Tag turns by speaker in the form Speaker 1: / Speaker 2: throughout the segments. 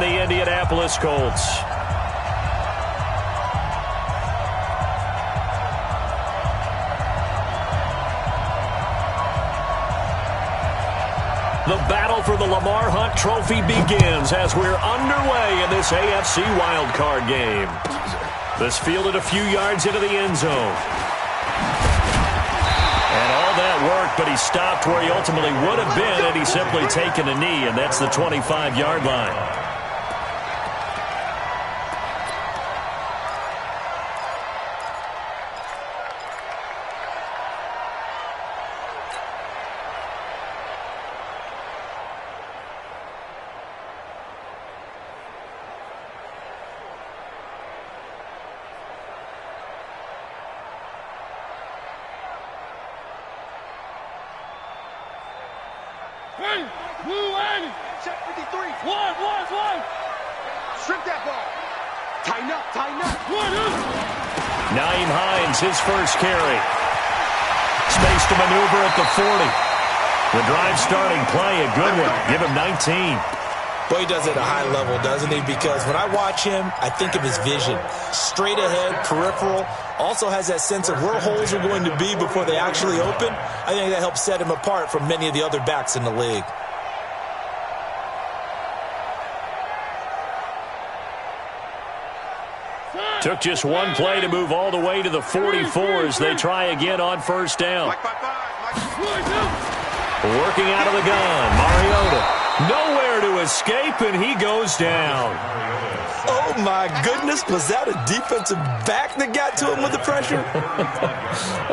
Speaker 1: the Indianapolis Colts. The battle for the Lamar Hunt Trophy begins as we're underway in this AFC wildcard game. This fielded a few yards into the end zone. And all that worked, but he stopped where he ultimately would have been had he simply taken a knee, and that's the 25-yard line.
Speaker 2: Check 53. One. Strip that ball. Tighten up.
Speaker 1: Nyheim Hines, his first carry. Space to maneuver at the 40. The drive starting play, a good one. Give him 19.
Speaker 3: Boy, he does it at a high level, doesn't he? Because when I watch him, I think of his vision. Straight ahead, peripheral. Also has that sense of where holes are going to be before they actually open. I think that helps set him apart from many of the other backs in the league.
Speaker 1: Took just one play to move all the way to the 44 as they try again on first down. Working out of the gun, Mariota. Nowhere to escape, and he goes down.
Speaker 3: Oh, my goodness. Was that a defensive back that got to him with the pressure?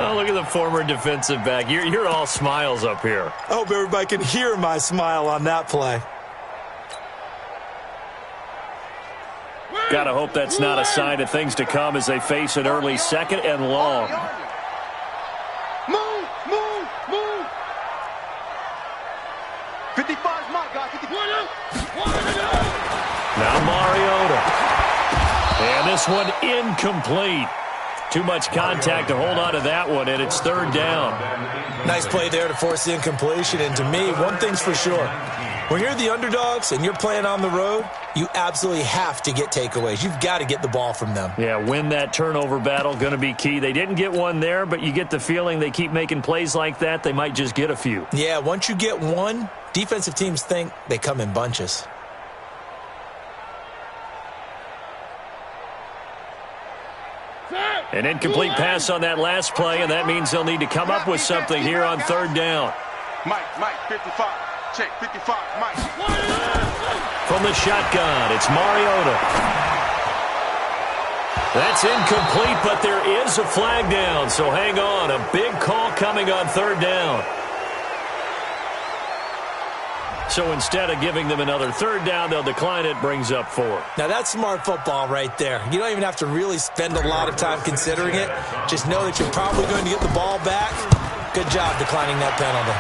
Speaker 1: Oh, look at the former defensive back. You're all smiles up here.
Speaker 3: I hope everybody can hear my smile on that play.
Speaker 1: Gotta hope that's not a sign of things to come as they face an early second and long.
Speaker 2: Move. 55's my guy. 55.
Speaker 1: Now Mariota. And this one incomplete. Too much contact to hold on to that one, and it's third down.
Speaker 3: Nice play there to force the incompletion. And to me, one thing's for sure. When you're the underdogs and you're playing on the road, you absolutely have to get takeaways. You've got to get the ball from them.
Speaker 1: Yeah, win that turnover battle, going to be key. They didn't get one there, but you get the feeling they keep making plays like that, they might just get a few.
Speaker 3: Yeah, once you get one, defensive teams think they come in bunches.
Speaker 1: An incomplete pass on that last play, and that means they'll need to come up with something here on third down.
Speaker 2: Mike, 55. Check 55, Mike.
Speaker 1: From the shotgun, it's Mariota. That's incomplete, but there is a flag down, so hang on. A big call coming on third down. So instead of giving them another third down, they'll decline it, brings up 4.
Speaker 3: Now that's smart football right there. You don't even have to really spend a lot of time considering it. Just know that you're probably going to get the ball back. Good job declining that penalty.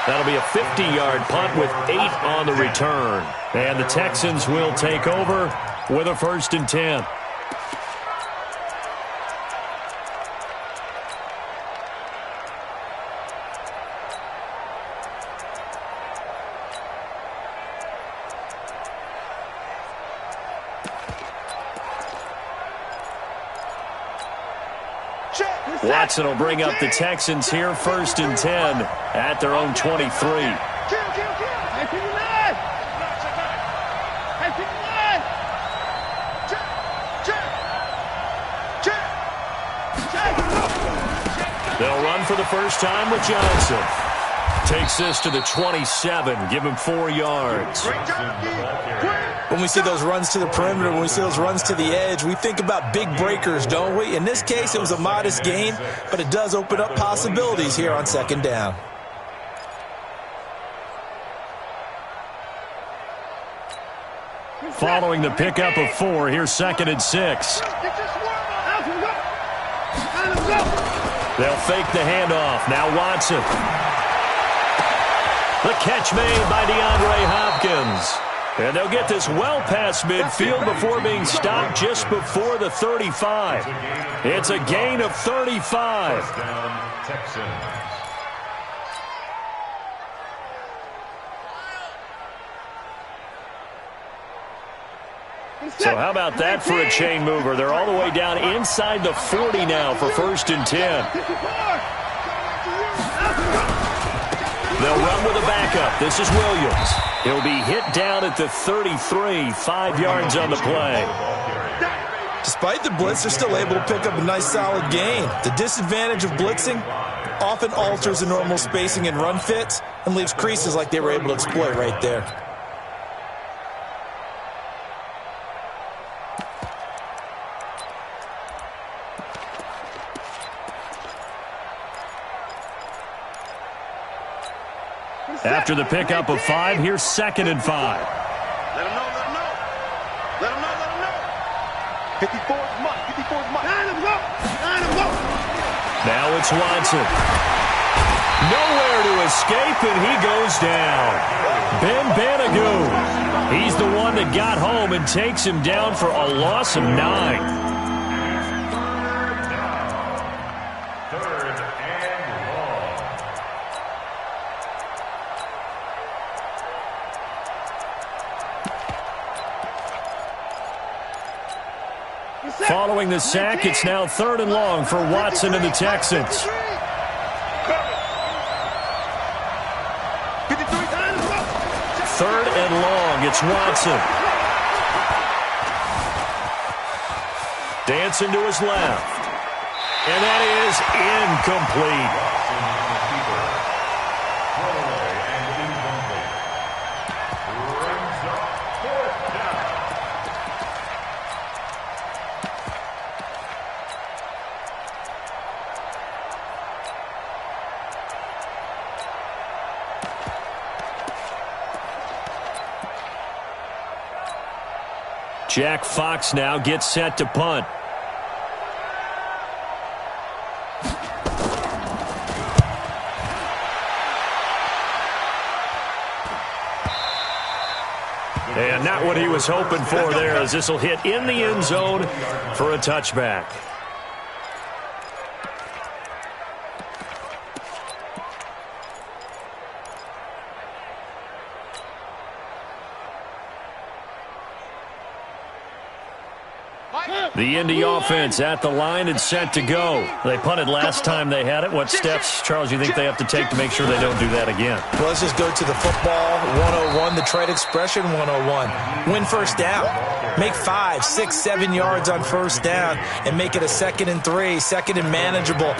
Speaker 1: That'll be a 50-yard punt with 8 on the return. And the Texans will take over with a 1st and 10. Watson will bring up the Texans here, 1st and 10 at their own 23. They'll run for the first time with Johnson. Takes this to the 27, give him 4 yards.
Speaker 3: When we see those runs to the perimeter, when we see those runs to the edge, we think about big breakers, don't we? In this case, it was a modest gain, but it does open up possibilities here on 2nd down.
Speaker 1: Following the pickup of 4, here's 2nd and 6. They'll fake the handoff. Now Watson. The catch made by DeAndre Hopkins. And they'll get this well past midfield before being stopped just before the 35. It's a gain of 35. So how about that for a chain mover? They're all the way down inside the 40 now for 1st and 10. They'll run with a backup. This is Williams. He'll be hit down at the 33, 5 yards on the play.
Speaker 3: Despite the blitz, they're still able to pick up a nice solid gain. The disadvantage of blitzing often alters the normal spacing and run fits and leaves creases like they were able to exploit right there.
Speaker 1: After the pickup of 5, here's 2nd and 5.
Speaker 2: Let him know, let him know. Let him know, let him know. 54's Mike, 54's Mike. Line him up, line him up.
Speaker 1: Now it's Watson. Nowhere to escape, and he goes down. Ben Banogu. He's the one that got home and takes him down for a loss of 9. Following the sack, it's now 3rd and long for Watson and the Texans. 3rd and long, it's Watson. Dancing to his left. And that is incomplete. Jack Fox now gets set to punt. And not what he was hoping for there, as this will hit in the end zone for a touchback. The Indy offense at the line and set to go. They punted last time they had it. What steps, Charles, you think they have to take to make sure they don't do that again?
Speaker 3: Well, let's just go to the football 101, the trade expression 101. Win first down. Make 5, 6, 7 yards on first down and make it a 2nd and 3, 2nd and manageable.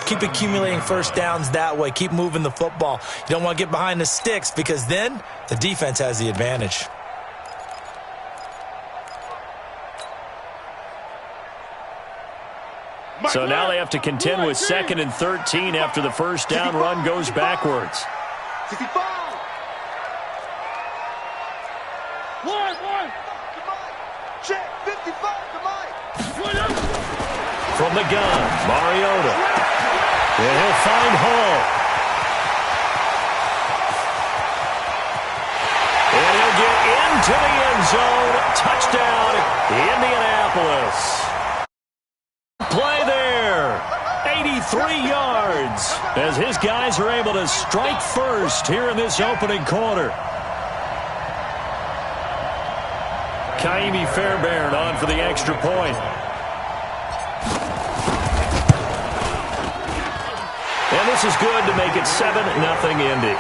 Speaker 3: Keep accumulating first downs that way. Keep moving the football. You don't want to get behind the sticks because then the defense has the advantage.
Speaker 1: So now they have to contend with 2nd and 13 after the first down run goes backwards.
Speaker 2: 65. One. Check, 55 to Mike.
Speaker 1: From the gun, Mariota. And he'll find Hall. And he'll get into the end zone. Touchdown, Indianapolis. Play there, 83 yards, as his guys are able to strike first here in this opening quarter. Kaimi Fairbairn on for the extra point. And this is good to make it 7-0 Indy.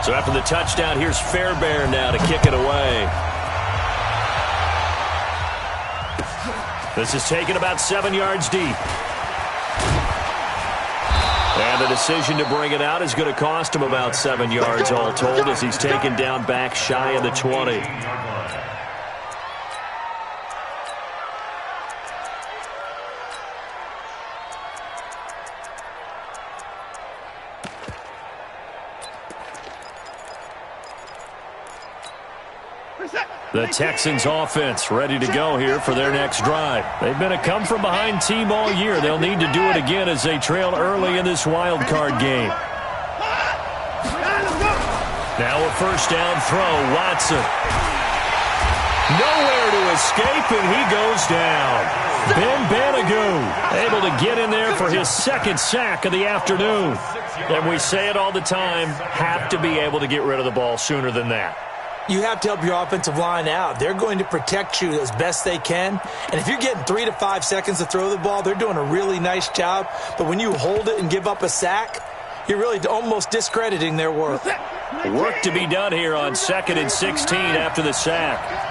Speaker 1: So after the touchdown, here's Fairbairn now to kick it away. This is taken about 7 yards deep. And the decision to bring it out is going to cost him about 7 yards all told, as he's taken down back shy of the 20. The Texans offense ready to go here for their next drive. They've been a come-from-behind team all year. They'll need to do it again as they trail early in this wild card game. Now a first down throw, Watson. Nowhere to escape, and he goes down. Ben Banogu able to get in there for his second sack of the afternoon. And we say it all the time, have to be able to get rid of the ball sooner than that.
Speaker 3: You have to help your offensive line out. They're going to protect you as best they can. And if you're getting 3 to 5 seconds to throw the ball, they're doing a really nice job. But when you hold it and give up a sack, you're really almost discrediting their work.
Speaker 1: Work to be done here on 2nd and 16 after the sack.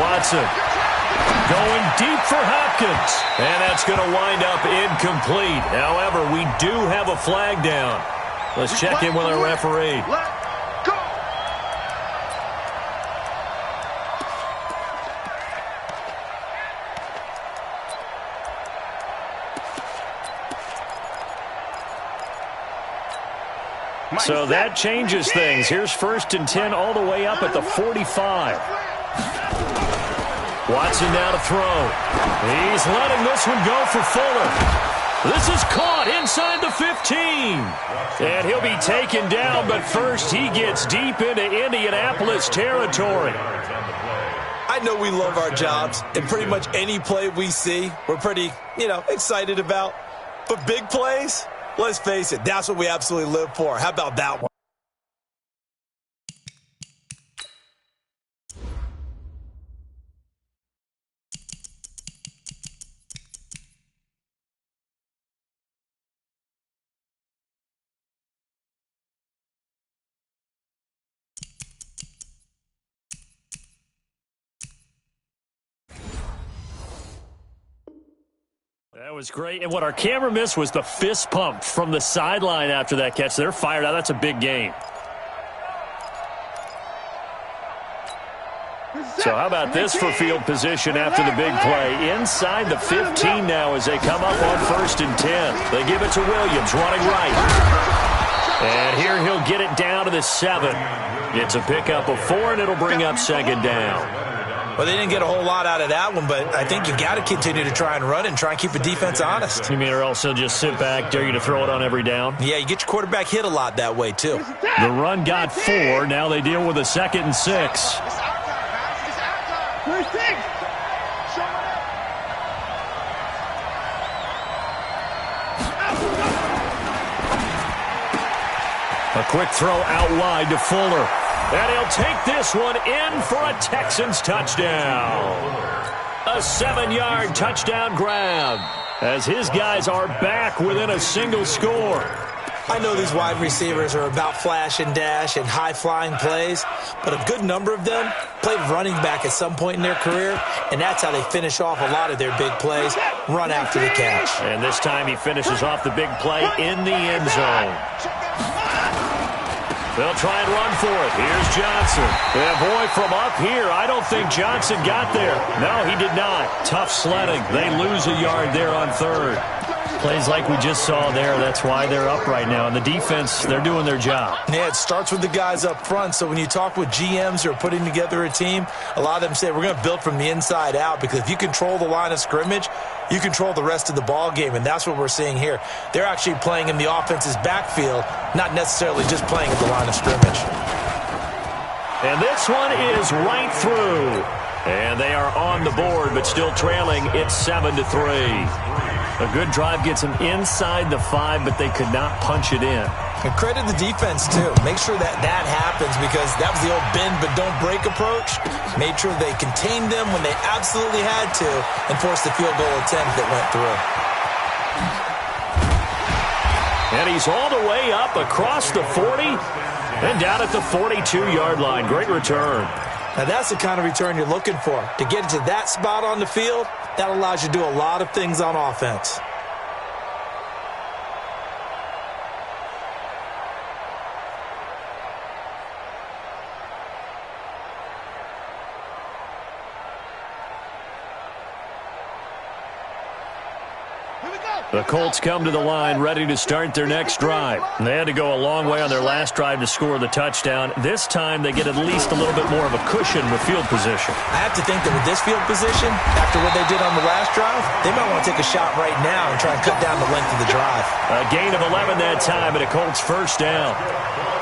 Speaker 1: Watson going deep for Hopkins. And that's going to wind up incomplete. However, we do have a flag down. Let's check in with our referee. So that changes things. Here's 1st and 10 all the way up at the 45. Watson now to throw. He's letting this one go for Fuller. This is caught inside the 15. And he'll be taken down, but first he gets deep into Indianapolis territory.
Speaker 3: I know we love our jobs, and pretty much any play we see, we're pretty, excited about. But big plays, let's face it, that's what we absolutely live for. How about that one?
Speaker 1: That was great. And what our camera missed was the fist pump from the sideline after that catch. They're fired out. That's a big game. So how about this for field position after the big play? Inside the 15 now as they come up on 1st and 10. They give it to Williams running right. And here he'll get it down to the 7. It's a pickup of 4, and it'll bring up 2nd down.
Speaker 3: Well, they didn't get a whole lot out of that one, but I think you got to continue to try and run and try and keep the defense honest.
Speaker 1: You mean or else they'll just sit back, dare you to throw it on every down?
Speaker 3: Yeah, you get your quarterback hit a lot that way, too.
Speaker 1: The run got 4. Now they deal with a 2nd and 6. A quick throw out wide to Fuller. And he'll take this one in for a Texans touchdown. A 7-yard touchdown grab as his guys are back within a single score.
Speaker 3: I know these wide receivers are about flash and dash and high-flying plays, but a good number of them played running back at some point in their career, and that's how they finish off a lot of their big plays, run after the catch.
Speaker 1: And this time he finishes off the big play in the end zone. They'll try and run for it. Here's Johnson. And boy, from up here, I don't think Johnson got there. No, he did not. Tough sledding. They lose a yard there on 3rd. Plays like we just saw there. That's why they're up right now. And the defense, they're doing their job.
Speaker 3: Yeah, it starts with the guys up front. So when you talk with GMs who are putting together a team, a lot of them say we're going to build from the inside out, because if you control the line of scrimmage, you control the rest of the ball game, and that's what we're seeing here. They're actually playing in the offense's backfield, not necessarily just playing at the line of scrimmage.
Speaker 1: And this one is right through. And they are on the board, but still trailing. It's 7-3. A good drive gets them inside the 5, but they could not punch it in.
Speaker 3: And credit the defense, too. Make sure that happens, because that was the old bend but don't break approach. Made sure they contained them when they absolutely had to and forced the field goal attempt that went through.
Speaker 1: And he's all the way up across the 40 and down at the 42-yard line. Great return.
Speaker 3: Now, that's the kind of return you're looking for. To get to that spot on the field, that allows you to do a lot of things on offense.
Speaker 1: The Colts come to the line ready to start their next drive. They had to go a long way on their last drive to score the touchdown. This time they get at least a little bit more of a cushion with field position.
Speaker 3: I have to think that with this field position, after what they did on the last drive, they might want to take a shot right now and try and cut down the length of the drive.
Speaker 1: A gain of 11 that time and a Colts first down.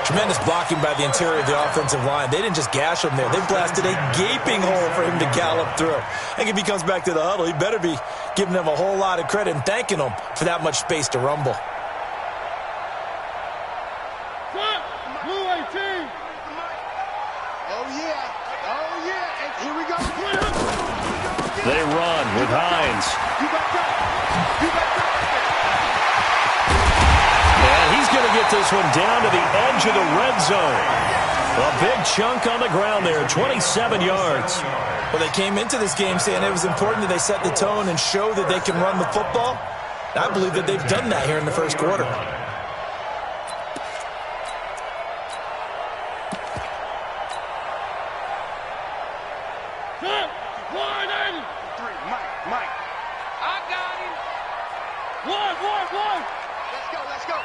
Speaker 3: Tremendous blocking by the interior of the offensive line. They didn't just gash him there. They blasted a gaping hole for him to gallop through. I think if he comes back to the huddle, he better be giving them a whole lot of credit and thanking them for that much space to rumble.
Speaker 2: Blue 18. Oh, yeah. Oh, yeah. And here we go.
Speaker 1: They run with Hines.
Speaker 2: You got that. You got that.
Speaker 1: And he's going to get this one down to the edge of the red zone. A big chunk on the ground there, 27 yards.
Speaker 3: Well, they came into this game saying it was important that they set the tone and show that they can run the football. I believe that they've done that here in the first quarter.
Speaker 2: Mike. I got him. One. Let's go.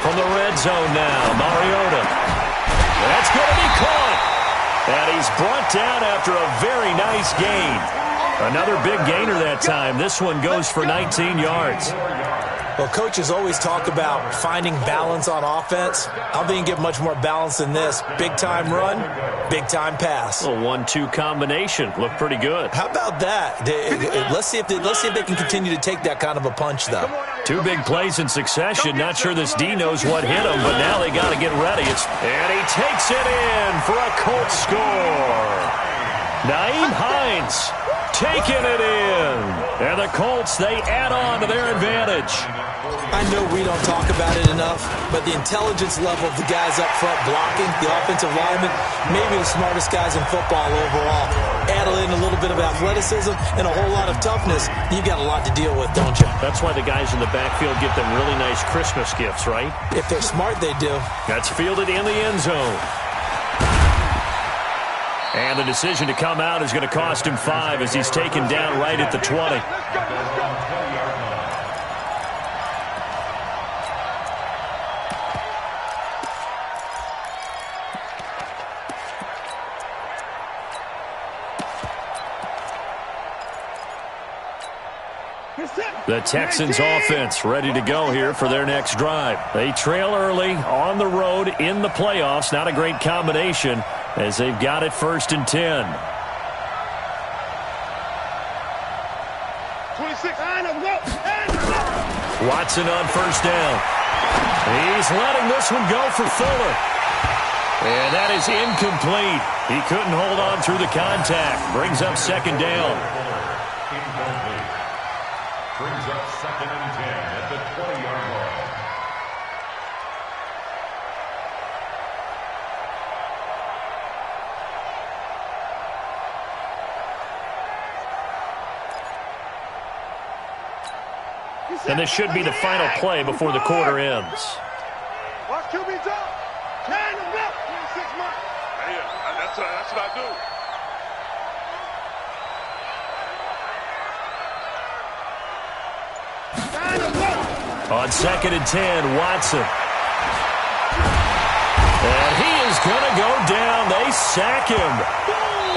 Speaker 1: From the red zone now, Mariota. That's going to be caught. And he's brought down after a very nice gain. Another big gainer that time. This one goes for 19 yards.
Speaker 3: Well, coaches always talk about finding balance on offense. I don't think you get much more balance than this. Big-time run, big-time pass.
Speaker 1: A 1-2 combination. Looked pretty good.
Speaker 3: How about that? Let's see if they can continue to take that kind of a punch, though.
Speaker 1: Two big plays in succession. Not sure this D knows what hit him, but now they got to get ready. And he takes it in for a Colts score. Nyheim Hines taking it in. And the Colts, they add on to their advantage.
Speaker 3: I know we don't talk about it enough, but the intelligence level of the guys up front blocking, the offensive linemen, maybe the smartest guys in football overall. Add in a little bit of athleticism and a whole lot of toughness, you got a lot to deal with, don't you?
Speaker 1: That's why the guys in the backfield get them really nice Christmas gifts, right?
Speaker 3: If they're smart, they do.
Speaker 1: That's fielded in the end zone. And the decision to come out is going to cost him 5 as he's taken down right at the 20. The Texans offense ready to go here for their next drive. They trail early on the road in the playoffs. Not a great combination as they've got it 1st and 10.
Speaker 2: 26.
Speaker 1: Watson on 1st down. He's letting this one go for Fuller. And that is incomplete. He couldn't hold on through the contact. Brings up 2nd down.
Speaker 4: Brings up 2nd and 10 at the 20-yard line.
Speaker 1: And this should be the final play before the quarter ends.
Speaker 2: Watch QB drop. 26 months. That's what I do.
Speaker 1: On 2nd and 10, Watson. And he is going to go down. They sack him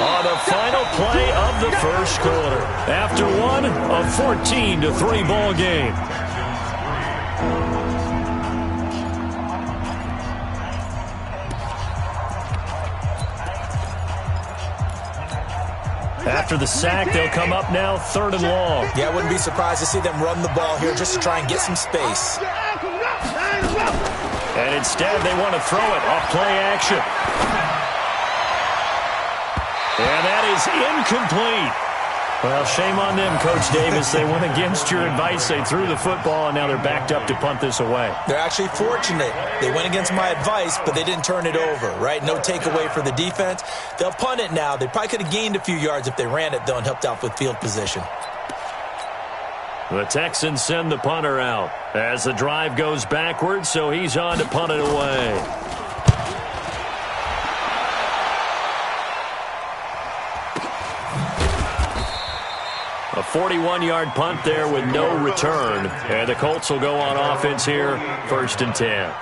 Speaker 1: on the final play of the first quarter. After one, a 14-3 ball game. After the sack, they'll come up now 3rd and long.
Speaker 3: Yeah, I wouldn't be surprised to see them run the ball here just to try and get some space.
Speaker 1: And instead, they want to throw it off play action. And that is incomplete. Well, shame on them, Coach Davis. They went against your advice. They threw the football, and now they're backed up to punt this away.
Speaker 3: They're actually fortunate. They went against my advice, but they didn't turn it over, right? No takeaway for the defense. They'll punt it now. They probably could have gained a few yards if they ran it, though, and helped out with field position.
Speaker 1: The Texans send the punter out as the drive goes backwards, so he's on to punt it away. A 41-yard punt there with no return. And the Colts will go on offense here, 1st and 10.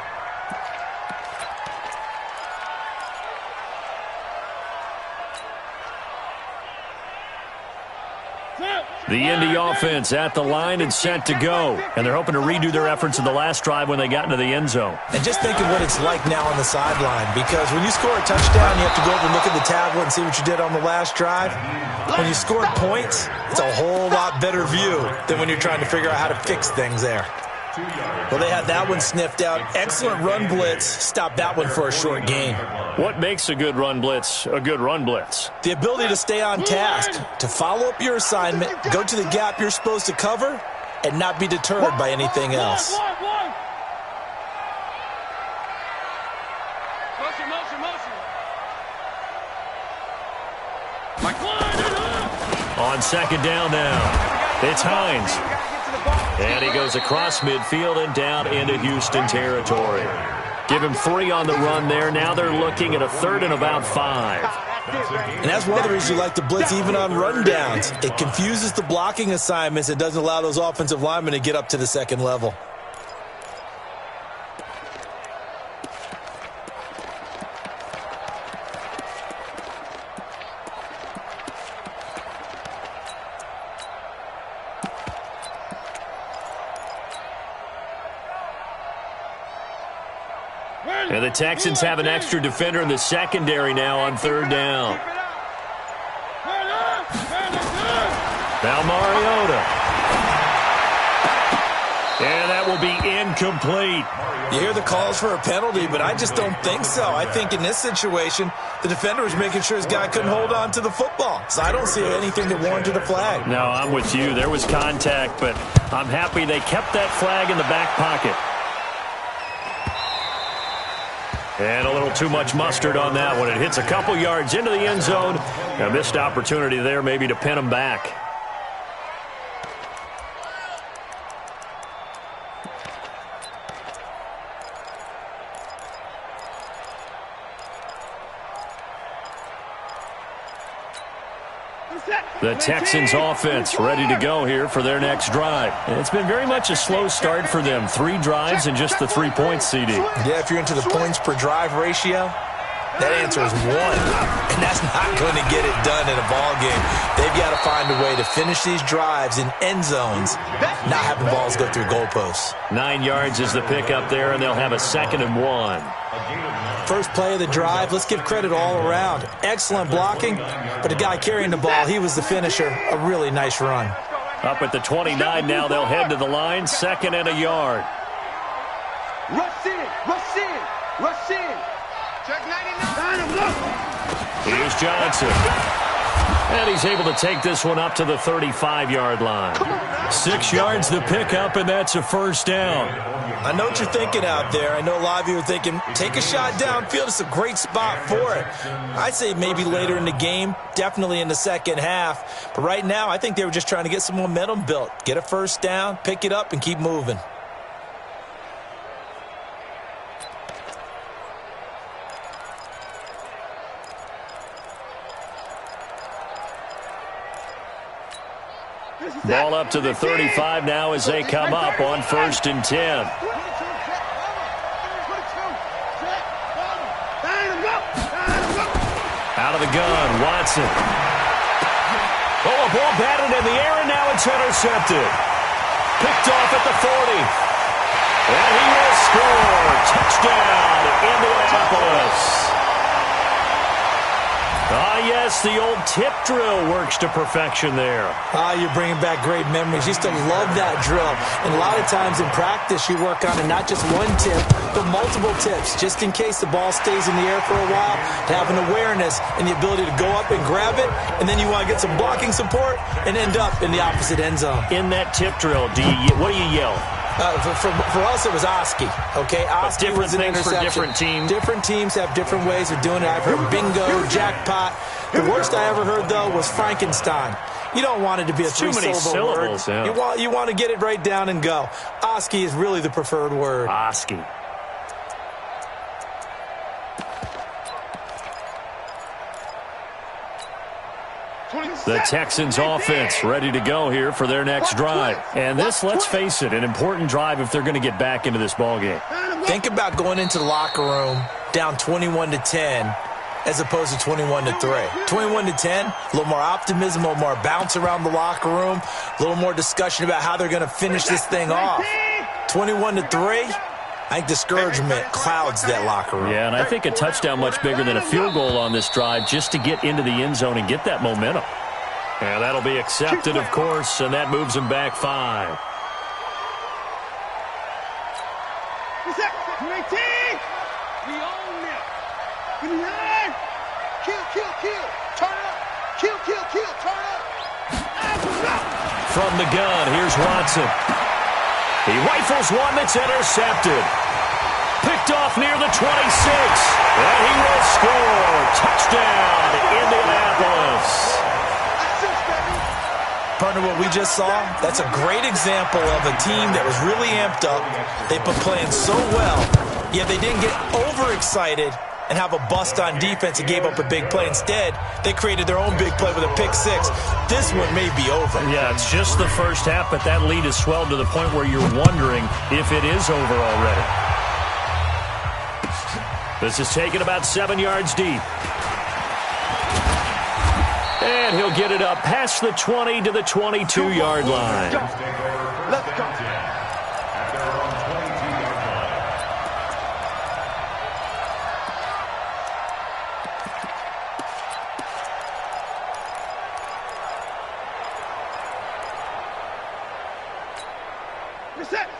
Speaker 1: The Indy offense at the line and set to go. And they're hoping to redo their efforts in the last drive when they got into the end zone.
Speaker 3: And just think of what it's like now on the sideline, because when you score a touchdown, you have to go over and look at the tablet and see what you did on the last drive. When you scored points, it's a whole lot better view than when you're trying to figure out how to fix things there. Well, they had that one sniffed out. Excellent run blitz. Stopped that one for a short gain.
Speaker 1: What makes a good run blitz a good run blitz?
Speaker 3: The ability to stay on task, to follow up your assignment, go to the gap you're supposed to cover, and not be deterred by anything else.
Speaker 1: On 2nd down now, it's Hines. And he goes across midfield and down into Houston territory. Give him 3 on the run there. Now they're looking at a 3rd and about 5.
Speaker 3: And that's one of the reasons you like to blitz even on rundowns. It confuses the blocking assignments. It doesn't allow those offensive linemen to get up to the 2nd level.
Speaker 1: And the Texans have an extra defender in the secondary now on 3rd down. Now Mariota. And that will be incomplete.
Speaker 3: You hear the calls for a penalty, but I just don't think so. I think in this situation, the defender was making sure his guy couldn't hold on to the football. So I don't see anything that warranted a flag.
Speaker 1: No, I'm with you. There was contact, but I'm happy they kept that flag in the back pocket. And a little too much mustard on that one. It hits a couple yards into the end zone. A missed opportunity there maybe to pin him back. The Texans offense ready to go here for their next drive. And it's been very much a slow start for them. 3 drives and just the 3 points, CD.
Speaker 3: Yeah, if you're into the points per drive ratio, that answer is 1. And that's not going to get it done in a ball game. They've got to find a way to finish these drives in end zones, not having balls go through goalposts.
Speaker 1: 9 yards is the pickup there, and they'll have a 2nd and 1.
Speaker 3: First play of the drive, let's give credit all around. Excellent blocking, but the guy carrying the ball, he was the finisher. A really nice run.
Speaker 1: Up at the 29 now, they'll head to the line, 2nd and a yard.
Speaker 2: Rush in, rush in, rush in. Check 99.
Speaker 1: Here's Johnson. And he's able to take this one up to the 35-yard line. 6 yards the pickup, and that's a 1st down.
Speaker 3: I know what you're thinking out there. I know a lot of you are thinking, take a shot downfield. It's a great spot for it. I'd say maybe later in the game, definitely in the second half. But right now, I think they were just trying to get some momentum built. Get a 1st down, pick it up, and keep moving.
Speaker 1: Ball up to the 35 now as they come up on 1st and 10. Out of the gun, Watson. Oh, a ball batted in the air, and now it's intercepted. Picked off at the 40. And he will score. Touchdown, Indianapolis. Ah, yes, the old tip drill works to perfection there.
Speaker 3: You're bringing back great memories. Used to love that drill. And a lot of times in practice, you work on it, not just one tip, but multiple tips, just in case the ball stays in the air for a while, to have an awareness and the ability to go up and grab it, and then you want to get some blocking support and end up in the opposite end zone.
Speaker 1: In that tip drill, what do you yell?
Speaker 3: For us, it was Oski. Okay, Oski was an interception.
Speaker 1: For different teams.
Speaker 3: Different teams have different ways of doing it. I've heard bingo, jackpot. The worst I ever heard, though, was Frankenstein. You don't want it to be a three-syllable word.
Speaker 1: Yeah.
Speaker 3: You want to get it right down and go. Oski is really the preferred word.
Speaker 1: Oski. The Texans offense ready to go here for their next drive. And this, let's face it, an important drive if they're going to get back into this ballgame.
Speaker 3: Think about going into the locker room down 21-10 as opposed to 21-3. 21-10, a little more optimism, a little more bounce around the locker room, a little more discussion about how they're going to finish this thing off. 21-3, I think discouragement clouds that locker room.
Speaker 1: Yeah, and I think a touchdown much bigger than a field goal on this drive just to get into the end zone and get that momentum. And that'll be accepted, of course, and that moves him back 5.
Speaker 2: We own it. Kill. Turn up. Kill. Turn up.
Speaker 1: From the gun, here's Watson. He rifles one that's intercepted. Picked off near the 26. And he will score. Touchdown, Indianapolis.
Speaker 3: Partner, what we just saw, that's a great example of a team that was really amped up. They've been playing so well, yet they didn't get overexcited and have a bust on defense and gave up a big play. Instead, they created their own big play with a pick 6. This one may be over.
Speaker 1: Yeah, it's just the first half, but that lead has swelled to the point where you're wondering if it is over already. This is taken about 7 yards deep. And he'll get it up past the 20 to the 22-yard line.
Speaker 2: Let's go.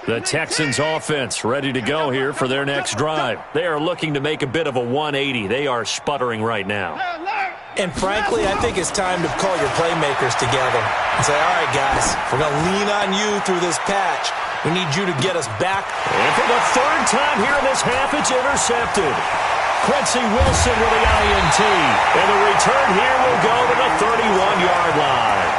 Speaker 1: The Texans offense ready to go here for their next drive. They are looking to make a bit of a 180. They are sputtering right now.
Speaker 3: And frankly, I think it's time to call your playmakers together and say, all right, guys, we're going to lean on you through this patch. We need you to get us back.
Speaker 1: And for the third time here in this half, it's intercepted. Quincy Wilson with the INT. And the return here will go to the 31-yard line.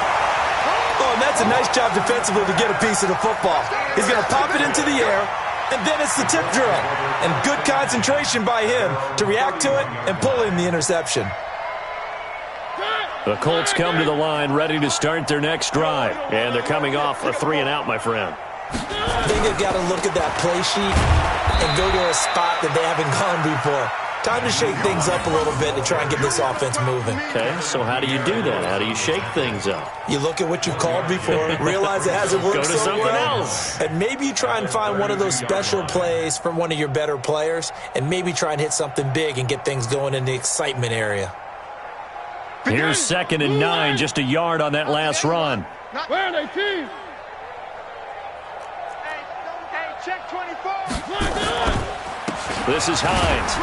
Speaker 3: Oh, and that's a nice job defensively to get a piece of the football. He's going to pop it into the air, and then it's the tip drill. And good concentration by him to react to it and pull in the interception.
Speaker 1: The Colts come to the line ready to start their next drive. And they're coming off a 3-and-out, my friend.
Speaker 3: I think they've got to look at that play sheet and go to a spot that they haven't gone before. Time to shake things up a little bit to try and get this offense moving.
Speaker 1: Okay, so how do you do that? How do you shake things up?
Speaker 3: You look at what you've called before, realize it hasn't worked
Speaker 1: so
Speaker 3: so
Speaker 1: something
Speaker 3: well,
Speaker 1: else.
Speaker 3: and maybe you try and find one of those special plays from one of your better players, and maybe try and hit something big and get things going in the excitement area.
Speaker 1: Here's 2nd and 9, just a yard on that last run.
Speaker 2: Where are they, team? Hey, check 24.
Speaker 1: This is Hines.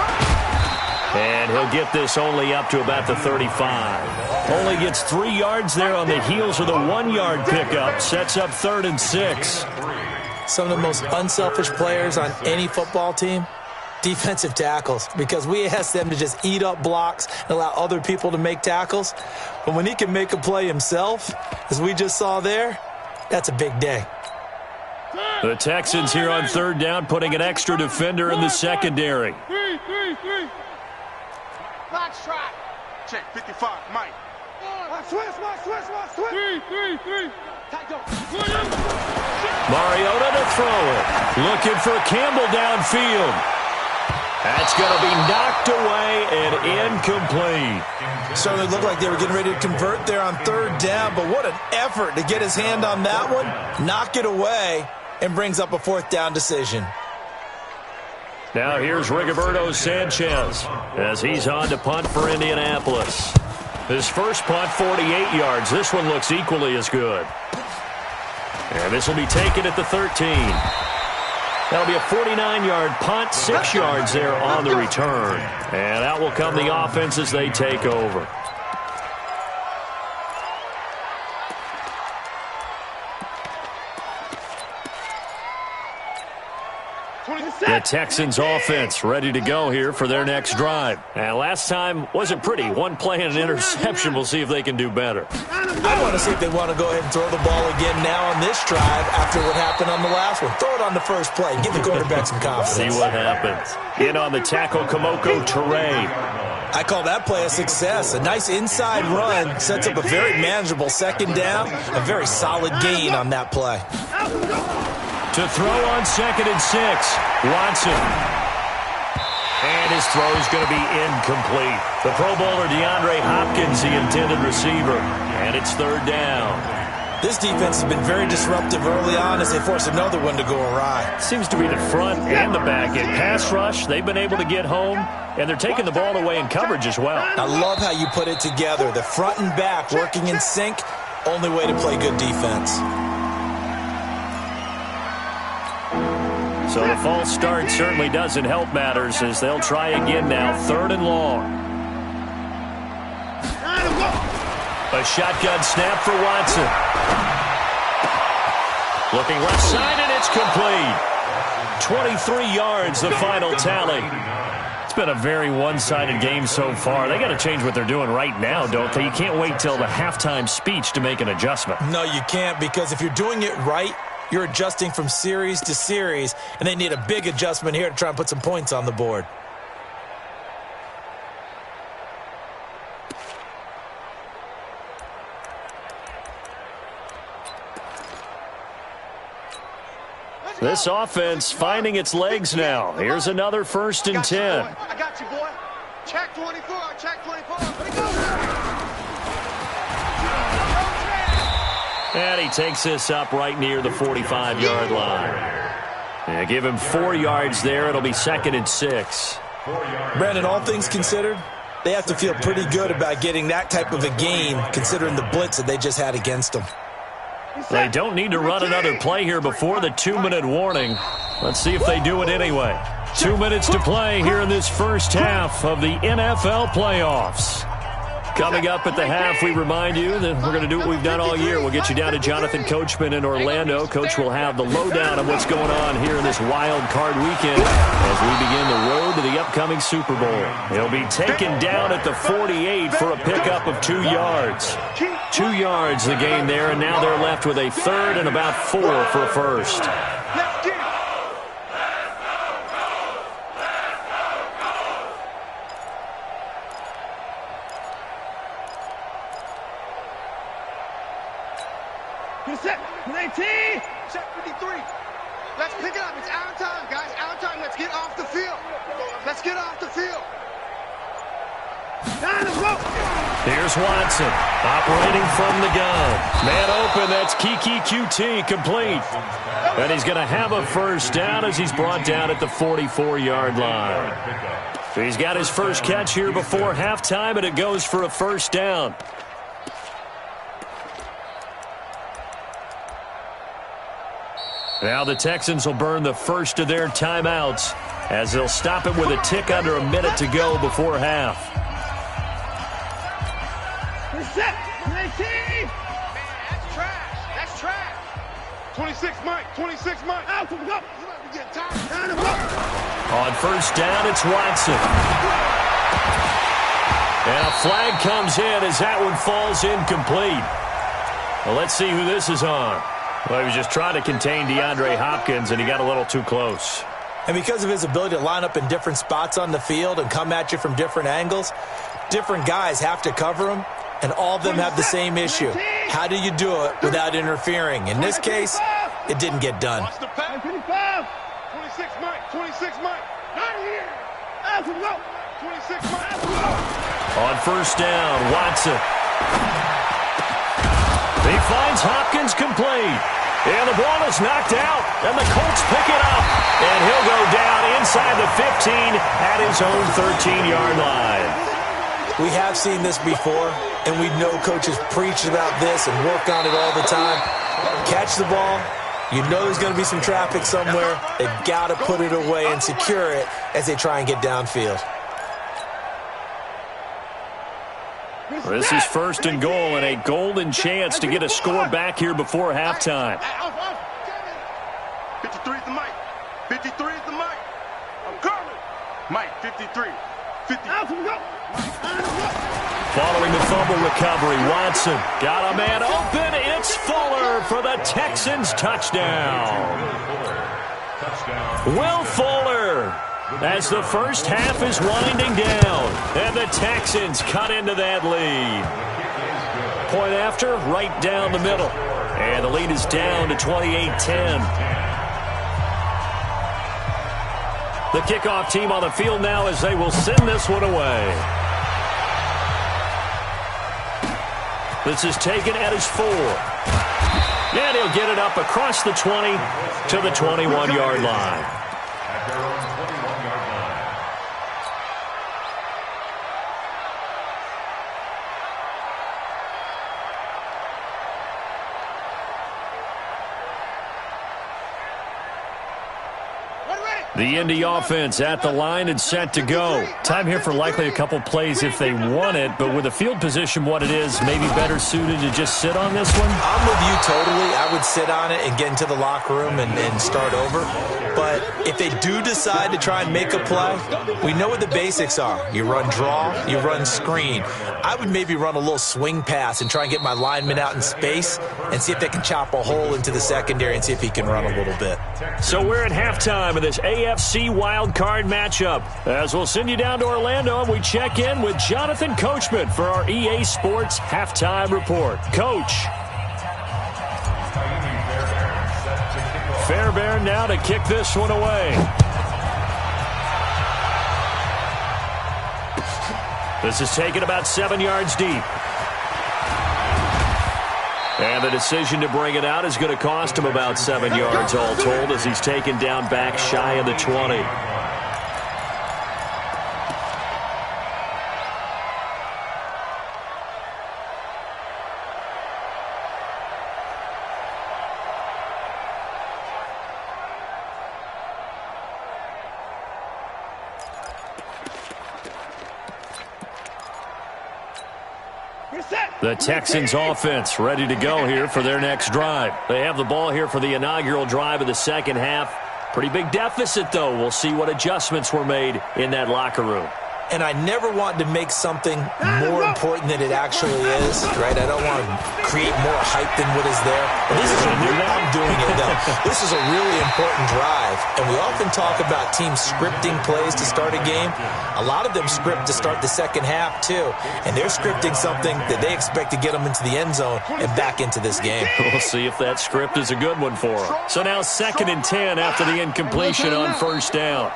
Speaker 1: And he'll get this only up to about the 35. Only gets 3 yards there on the heels of the 1-yard pickup. Sets up 3rd and 6.
Speaker 3: Some of the most unselfish players on any football team, defensive tackles, because we ask them to just eat up blocks and allow other people to make tackles. But when he can make a play himself, as we just saw there, that's a big day.
Speaker 1: The Texans here on 3rd down, putting an extra defender in the secondary.
Speaker 2: Three. Box try. Check 55, Mike. Switch. 3.
Speaker 1: Mariota to throw it. Looking for Campbell downfield. That's going to be knocked away and incomplete.
Speaker 3: Certainly looked like they were getting ready to convert there on 3rd down, but what an effort to get his hand on that one, knock it away, and brings up a 4th down decision.
Speaker 1: Now here's Rigoberto Sanchez as he's on to punt for Indianapolis. His first punt, 48 yards. This one looks equally as good. And this will be taken at the 13. That'll be a 49-yard punt, 6 yards there on the return. And out will come the offense as they take over. The Texans offense ready to go here for their next drive. And last time wasn't pretty. One play and an interception. We'll see if they can do better.
Speaker 3: I want to see if they want to go ahead and throw the ball again now on this drive after what happened on the last one. Throw it on the first play. Give the quarterback some confidence.
Speaker 1: See what happens. In on the tackle, Kamoko Toure.
Speaker 3: I call that play a success. A nice inside run sets up a very manageable second down. A very solid gain on that play.
Speaker 1: To throw on 2nd and 6, Watson. And his throw is going to be incomplete. The Pro Bowler DeAndre Hopkins, the intended receiver. And it's 3rd down.
Speaker 3: This defense has been very disruptive early on as they force another one to go awry.
Speaker 1: Seems to be the front and the back end. Pass rush, they've been able to get home, and they're taking the ball away in coverage as well.
Speaker 3: I love how you put it together. The front and back working in sync, only way to play good defense.
Speaker 1: So the false start certainly doesn't help matters as they'll try again now, 3rd and long. A shotgun snap for Watson. Looking left side, and it's complete. 23 yards, the final tally. It's been a very one-sided game so far. They got to change what they're doing right now, don't they? You can't wait till the halftime speech to make an adjustment.
Speaker 3: No, you can't, because if you're doing it right, you're adjusting from series to series, and they need a big adjustment here to try and put some points on the board.
Speaker 1: This offense finding its legs now. Here's another 1st and 10.
Speaker 2: I got you, boy. Check 24. Check 24.
Speaker 1: And he takes this up right near the 45-yard line. Give him 4 yards there. It'll be 2nd and 6.
Speaker 3: Brandon, all things considered, they have to feel pretty good about getting that type of a gain considering the blitz that they just had against them.
Speaker 1: They don't need to run another play here before the 2-minute warning. Let's see if they do it anyway. 2 minutes to play here in this first half of the NFL playoffs. Coming up at the half, we remind you that we're going to do what we've done all year. We'll get you down to Jonathan Coachman in Orlando. Coach will have the lowdown of what's going on here in this wild card weekend as we begin the road to the upcoming Super Bowl. He'll be taken down at the 48 for a pickup of 2 yards. 2 yards the gain there, and now they're left with a 3rd and about 4 for a first.
Speaker 2: Set 19. Set 53. Let's pick it up. It's our time, guys. Our time. Let's get off the field. Let's get off the field.
Speaker 1: Here's Watson operating from the gun. Man open. That's Kiki QT complete. And he's going to have a first down as he's brought down at the 44-yard line. So he's got his first catch here before halftime, and it goes for a first down. Now the Texans will burn the first of their timeouts as they'll stop it with a tick under a minute to go before half.
Speaker 2: Set 19. That's trash. That's trash. 26 Mike. 26 Mike. Out to go.
Speaker 1: On first down, it's Watson. And a flag comes in as that one falls incomplete. Well, let's see who this is on. Well, he was just trying to contain DeAndre Hopkins, and he got a little too close.
Speaker 3: And because of his ability to line up in different spots on the field and come at you from different angles, different guys have to cover him, and all of them have the same issue. How do you do it without interfering? In this case, it didn't get done.
Speaker 2: 26 Mike. 26 Mike. Not here. 26 Mike.
Speaker 1: On first down, Watson. He finds Hopkins complete. And the ball is knocked out, and the Colts pick it up. And he'll go down inside the 15 at his own 13-yard line.
Speaker 3: We have seen this before, and we know coaches preach about this and work on it all the time. Catch the ball. You know there's going to be some traffic somewhere. They've got to put it away and secure it as they try and get downfield.
Speaker 1: This is first and goal and a golden chance to get a score back here before halftime.
Speaker 2: 53 is the mic. 53 is the mic. I'm coming. Mike, 53. 50.
Speaker 1: Following the fumble recovery, Watson got a man open. It's Fuller for the Texans touchdown. Will Fuller as the first half is winding down, and the Texans cut into that lead. Point after, right down the middle, and the lead is down to 28-10. The kickoff team on the field now as they will send this one away. This is taken at his 4. And he'll get it up across the 20 to the 21-yard line.
Speaker 4: At their own 21-yard line.
Speaker 1: The Indy offense at the line and set to go. Time here for likely a couple plays if they want it, but with the field position what it is, maybe better suited to just sit on this one?
Speaker 3: I'm with you totally. I would sit on it and get into the locker room and start over. But if they do decide to try and make a play, we know what the basics are. You run draw, you run screen. I would maybe run a little swing pass and try and get my lineman out in space and see if they can chop a hole into the secondary and see if he can run a little bit.
Speaker 1: So we're at halftime of this AFC wildcard matchup. As we'll send you down to Orlando and we check in with Jonathan Coachman for our EA Sports Halftime Report. Coach. Fairbairn now to kick this one away. This is taken about 7 yards deep. And the decision to bring it out is going to cost him about 7 yards all told as he's taken down back shy of the 20. The Texans offense ready to go here for their next drive. They have the ball here for the inaugural drive of the second half. Pretty big deficit, though. We'll see what adjustments were made in that locker room.
Speaker 3: And I never want to make something more important than it actually is, right? I don't want to create more hype than what is there. But this is I'm doing it, though. This is a really important drive. And we often talk about teams scripting plays to start a game. A lot of them script to start the second half, too. And they're scripting something that they expect to get them into the end zone and back into this game.
Speaker 1: We'll see if that script is a good one for them. So now 2nd and 10 after the incompletion on first down.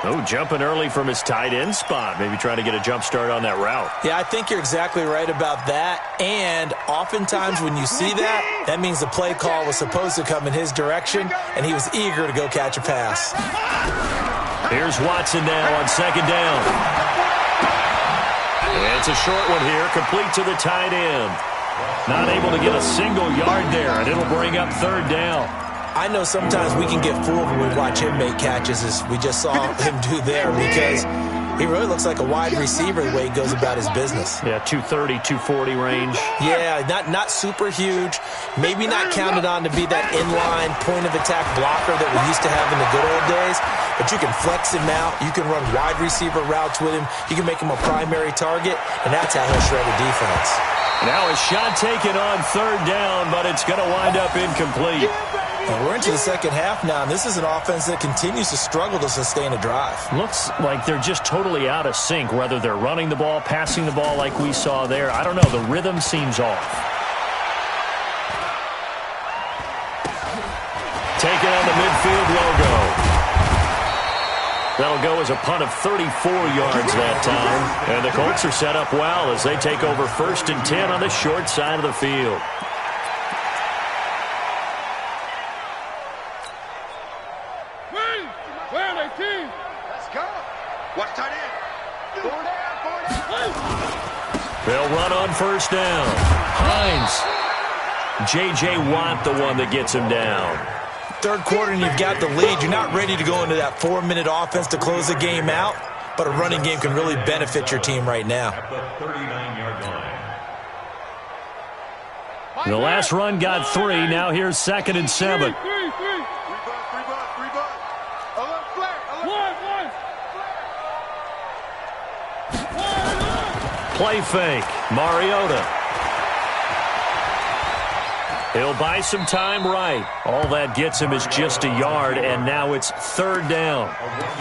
Speaker 1: Oh, jumping early from his tight end spot. Maybe trying to get a jump start on that route.
Speaker 3: Yeah, I think you're exactly right about that. And oftentimes when you see that, that means the play call was supposed to come in his direction, and he was eager to go catch a pass.
Speaker 1: Here's Watson now on 2nd down. It's a short one here, complete to the tight end. Not able to get a single yard there, and it'll bring up 3rd down.
Speaker 3: I know sometimes we can get fooled when we watch him make catches, as we just saw him do there, because he really looks like a wide receiver the way he goes about his business.
Speaker 1: Yeah, 230, 240 range.
Speaker 3: Yeah, not super huge. Maybe not counted on to be that inline point-of-attack blocker that we used to have in the good old days, but you can flex him out. You can run wide receiver routes with him. You can make him a primary target, and that's how he'll shred a defense.
Speaker 1: Now a shot taken on 3rd down, but it's going to wind up incomplete.
Speaker 3: And we're into the second half now, and this is an offense that continues to struggle to sustain a drive.
Speaker 1: Looks like they're just totally out of sync, whether they're running the ball, passing the ball like we saw there. I don't know. The rhythm seems off. Taken on the midfield logo. That'll go as a punt of 34 yards that time. And the Colts are set up well as they take over 1st and 10 on the short side of the field. They'll run on 1st down. Hines. J.J. Watt, the one that gets him down.
Speaker 3: 3rd quarter and you've got the lead. You're not ready to go into that 4-minute offense to close the game out, but a running game can really benefit your team right now.
Speaker 4: At the 39-yard line.
Speaker 1: The last run got 3. Now here's 2nd and 7. Play fake. Mariota. He'll buy some time right. All that gets him is just a yard, and now it's 3rd down.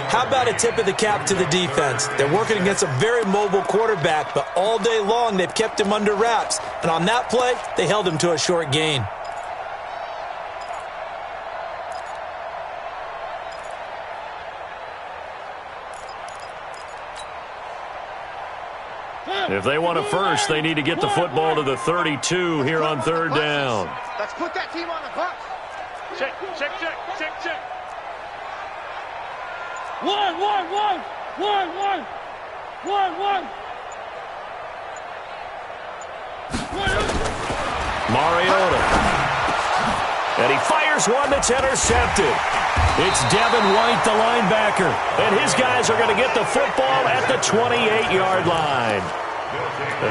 Speaker 3: How about a tip of the cap to the defense? They're working against a very mobile quarterback, but all day long they've kept him under wraps. And on that play, they held him to a short gain.
Speaker 1: If they want a first, they need to get the football to the 32 here on 3rd down.
Speaker 2: Let's put that team on the bus. Check.
Speaker 5: One.
Speaker 1: Mariota. And he fires one that's intercepted. It's Devin White, the linebacker. And his guys are going to get the football at the 28-yard line.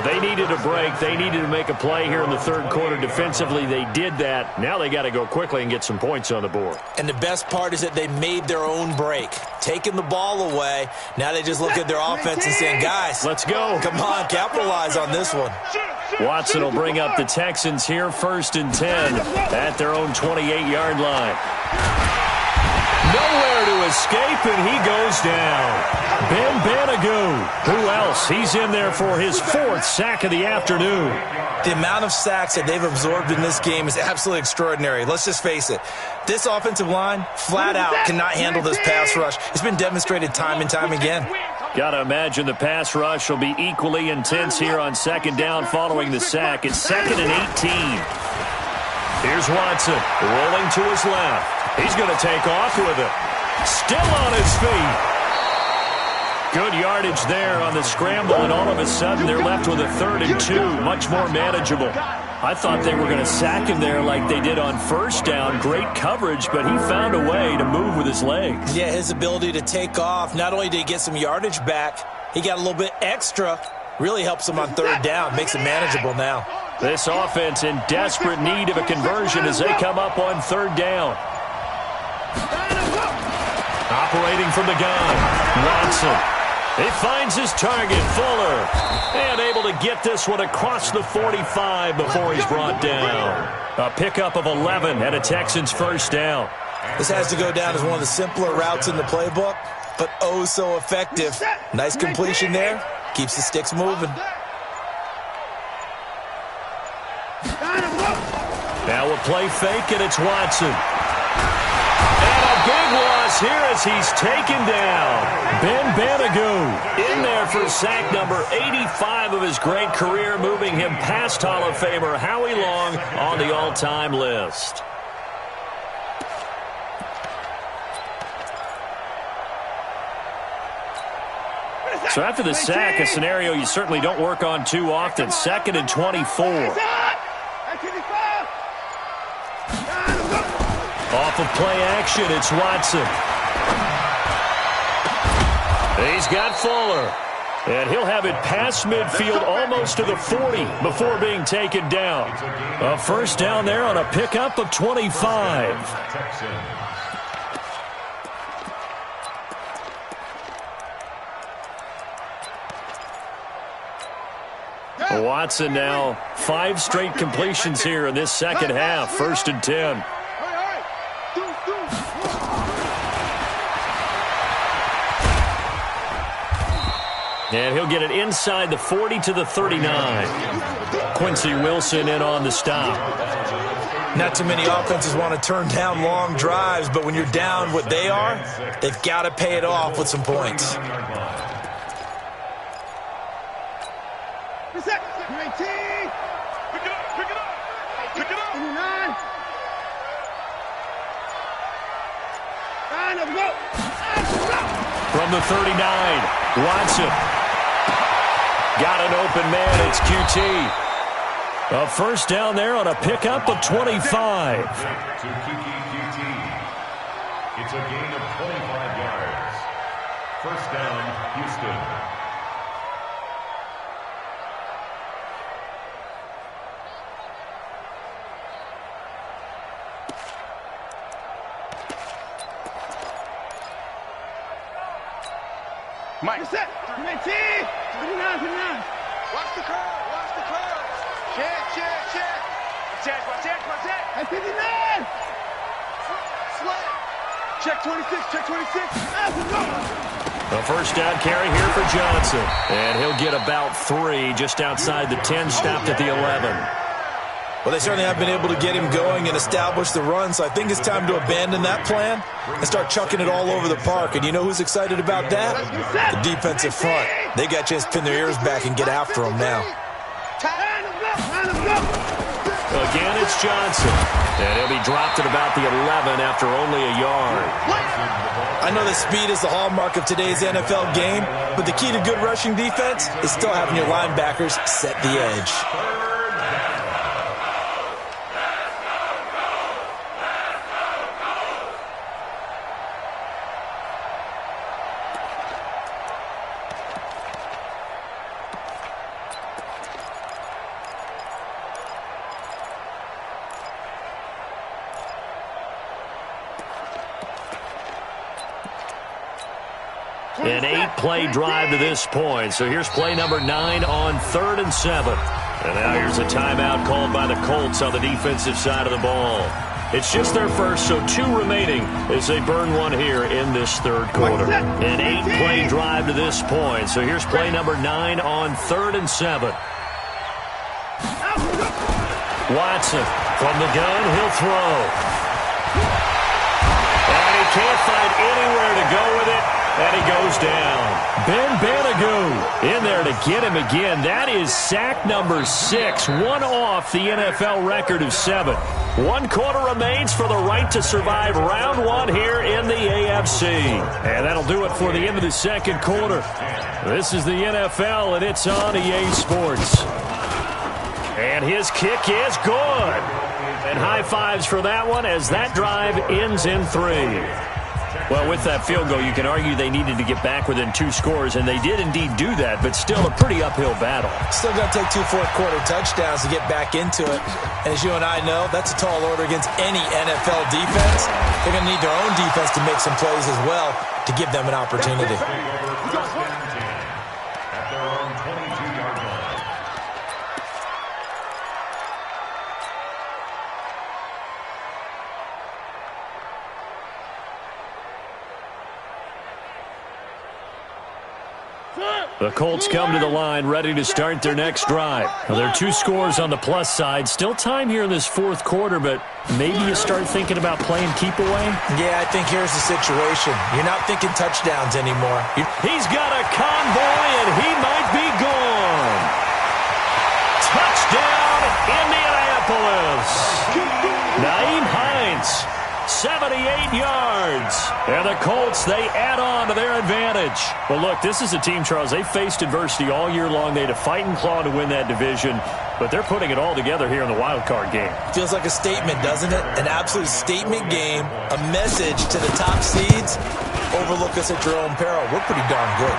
Speaker 1: They needed a break. They needed to make a play here in the 3rd quarter. Defensively, they did that. Now they got to go quickly and get some points on the board.
Speaker 3: And the best part is that they made their own break, taking the ball away. Now they just look at their offense and saying, guys,
Speaker 1: let's go.
Speaker 3: Come on, capitalize on this one.
Speaker 1: Watson will bring up the Texans here 1st and 10 at their own 28-yard line. Nowhere to escape, and he goes down. Ben Banogu. Who else? He's in there for his 4th sack of the afternoon.
Speaker 3: The amount of sacks that they've absorbed in this game is absolutely extraordinary. Let's just face it. This offensive line, flat out, cannot handle this pass rush. It's been demonstrated time and time again.
Speaker 1: Got to imagine the pass rush will be equally intense here on 2nd down following the sack. It's 2nd and 18. Here's Watson rolling to his left. He's going to take off with it. Still on his feet. Good yardage there on the scramble, and all of a sudden they're left with a 3rd and 2. Much more manageable. I thought they were going to sack him there like they did on 1st down. Great coverage, but he found a way to move with his legs.
Speaker 3: Yeah, his ability to take off, not only did he get some yardage back, he got a little bit extra. Really helps him on 3rd down. Makes it manageable now.
Speaker 1: This offense in desperate need of a conversion as they come up on 3rd down. Operating from the gun, Watson. He finds his target, Fuller, and able to get this one across the 45 before he's brought down. A pickup of 11 and a Texans 1st down.
Speaker 3: This has to go down as one of the simpler routes in the playbook, but oh so effective. Nice completion there. Keeps the sticks moving.
Speaker 1: Now a play fake, and it's Watson. And a big loss here as he's taken down. Ben Banogu in there for sack number 85 of his great career, moving him past Hall of Famer Howie Long on the all-time list. So after the sack, a scenario you certainly don't work on too often. 2nd and 24. Off of play action, it's Watson. He's got Fuller. And he'll have it past midfield almost to the 40 before being taken down. A 1st down there on a pickup of 25. Watson now 5 straight completions here in this 2nd half. 1st and 10. And he'll get it inside the 40 to the 39. Quincy Wilson in on the stop.
Speaker 3: Not too many offenses want to turn down long drives, but when you're down what they are, they've got to pay it off with some points.
Speaker 1: From the 39, Watson. Got an open man, it's QT. A 1st down there on a pickup of 25.
Speaker 4: To QT. It's a gain of 25 yards. 1st down, Houston.
Speaker 2: Mike. Watch the curl. Check. That's Hey, 59! Sled! Check 26, check 26.
Speaker 1: A first down carry here for Johnson. And he'll get about 3 just outside the 10, stopped at the 11.
Speaker 3: Well, they certainly have been able to get him going and establish the run, so I think it's time to abandon that plan and start chucking it all over the park. And you know who's excited about that? The defensive front. They got a chance to pin their ears back and get after him now.
Speaker 1: Again, it's Johnson. And he'll be dropped at about the 11 after only a yard.
Speaker 3: I know that speed is the hallmark of today's NFL game, but the key to good rushing defense is still having your linebackers set the edge.
Speaker 1: An 8-play drive to this point. So here's play number 9 on 3rd and 7. And now here's a timeout called by the Colts on the defensive side of the ball. It's just their first, so 2 remaining as they burn one here in this 3rd quarter. An 8-play drive to this point. So here's play number 9 on 3rd and 7. Watson from the gun, he'll throw. And he can't find anywhere to go with it. And he goes down. Ben Banogu in there to get him again. That is sack number 6. One off the NFL record of 7. 1 quarter remains for the right to survive round 1 here in the AFC. And that'll do it for the end of the 2nd quarter. This is the NFL, and it's on EA Sports. And his kick is good. And high fives for that one as that drive ends in 3. Well, with that field goal, you can argue they needed to get back within 2 scores, and they did indeed do that, but still a pretty uphill battle.
Speaker 3: Still going to take 2 fourth-quarter touchdowns to get back into it. And as you and I know, that's a tall order against any NFL defense. They're going to need their own defense to make some plays as well to give them an opportunity.
Speaker 4: At their own 22-yard line.
Speaker 1: The Colts come to the line ready to start their next drive. Well, there are 2 scores on the plus side. Still time here in this 4th quarter, but maybe you start thinking about playing keep away?
Speaker 3: Yeah, I think here's the situation. You're not thinking touchdowns anymore.
Speaker 1: He's got a convoy, and he might be gone. Touchdown, Indianapolis. Nyheim Hines, 78 yards. And the Colts, they add on to their advantage. Well, look, this is a team, Charles, they faced adversity all year long. They had to fight and claw to win that division, but they're putting it all together here in the wild card game.
Speaker 3: Feels like a statement, doesn't it? An absolute statement game, a message to the top seeds. Overlook us at your own peril. We're pretty darn good.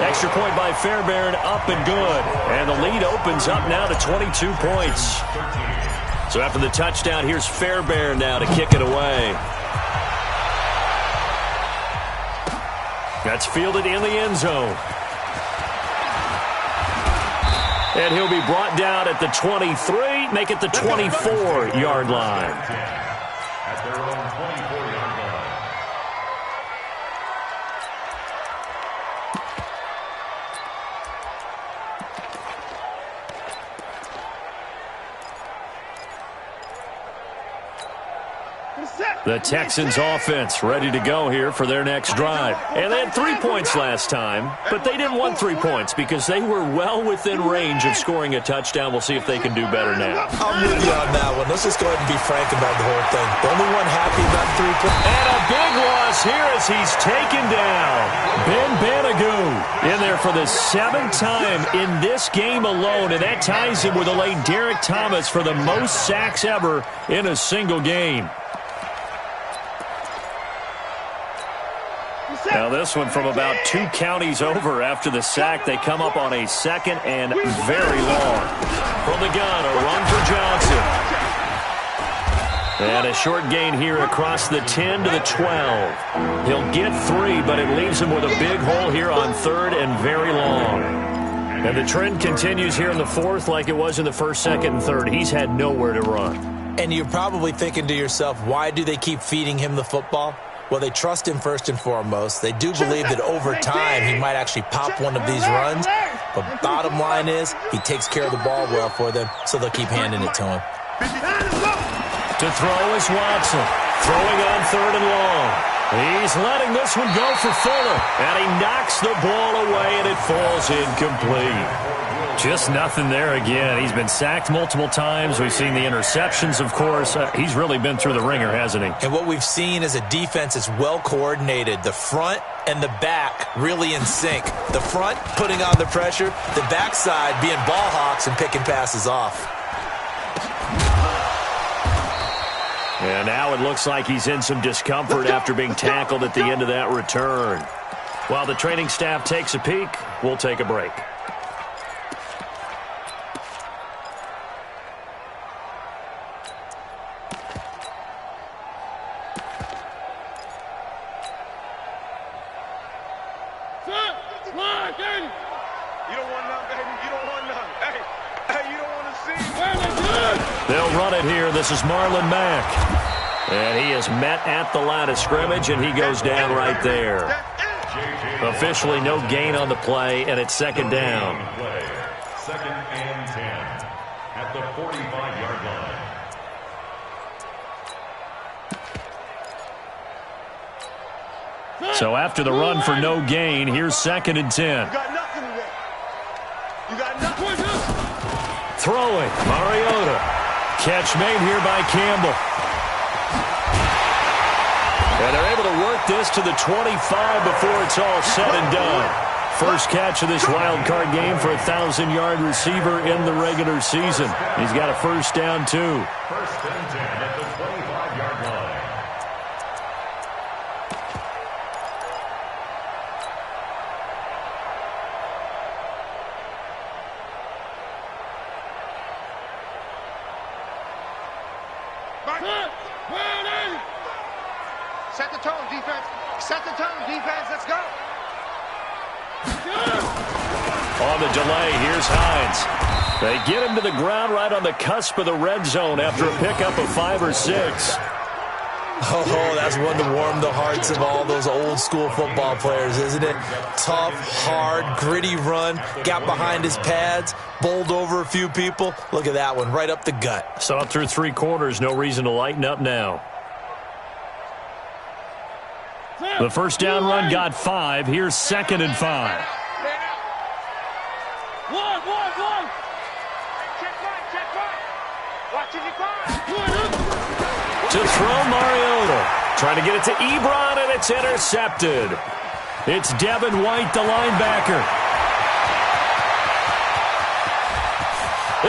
Speaker 1: Extra point by Fairbairn, up and good. And the lead opens up now to 22 points. So after the touchdown, here's Fairbairn now to kick it away. That's fielded in the end zone. And he'll be brought down at the 23, make it the 24-yard line.
Speaker 4: At their own 24-yard line.
Speaker 1: The Texans offense ready to go here for their next drive. And they had 3 points last time, but they didn't want 3 points because they were well within range of scoring a touchdown. We'll see if they can do better now.
Speaker 3: I'm with you on that one. Let's just go ahead and be frank about the whole thing. The only one happy about 3 points.
Speaker 1: And a big loss here as he's taken down. Ben Banogu in there for the 7th time in this game alone, and that ties him with the late Derek Thomas for the most sacks ever in a single game. Now this one from about 2 counties over after the sack. They come up on a 2nd and very long. From the gun, a run for Johnson. And a short gain here across the 10 to the 12. He'll get 3, but it leaves him with a big hole here on 3rd and very long. And the trend continues here in the fourth like it was in the first, second, and third. He's had nowhere to run.
Speaker 3: And you're probably thinking to yourself, why do they keep feeding him the football? Well, they trust him first and foremost. They do believe that over time he might actually pop one of these runs. But bottom line is he takes care of the ball well for them, so they'll keep handing it to him.
Speaker 1: To throw is Watson. Throwing on third and long. He's letting this one go for Fuller. And he knocks the ball away, and it falls incomplete. Just nothing there again. He's been sacked multiple times. We've seen the interceptions, of course. He's really been through the ringer, hasn't he?
Speaker 3: And what we've seen is a defense that's well coordinated. The front and the back really in sync. The front putting on the pressure. The backside being ball hawks and picking passes off.
Speaker 1: And now it looks like he's in some discomfort after being tackled at the end of that return. While the training staff takes a peek, we'll take a break. They'll run it here. This is Marlon Mack. And he is met at the line of scrimmage, and he goes down right there. Officially no gain on the play, and it's second down.
Speaker 4: Second and 10 at the 45-yard line.
Speaker 1: So after the run for no gain, here's second and 10.
Speaker 2: You got nothing today. You got nothing.
Speaker 1: Throwing, Mariota. Catch made here by Campbell. And they're able to work this to the 25 before it's all said and done. First catch of this wild card game for a 1,000-yard receiver in the regular season. He's got a first down, too.
Speaker 4: First and 10 at the 25-yard line.
Speaker 2: Set the tone, defense. Set the tone, defense. Let's go.
Speaker 1: On the delay, here's Hines. They get him to the ground right on the cusp of the red zone after a pickup of 5 or 6.
Speaker 3: Oh, that's one to warm the hearts of all those old-school football players, isn't it? Tough, hard, gritty run, got behind his pads, bowled over a few people. Look at that one, right up the gut.
Speaker 1: Saw it through 3 quarters, no reason to lighten up now. The first down run got 5. Here's second and 5.
Speaker 2: One. Check right. Watch it,
Speaker 1: To throw, Mariota. Trying to get it to Ebron, and it's intercepted. It's Devin White, the linebacker.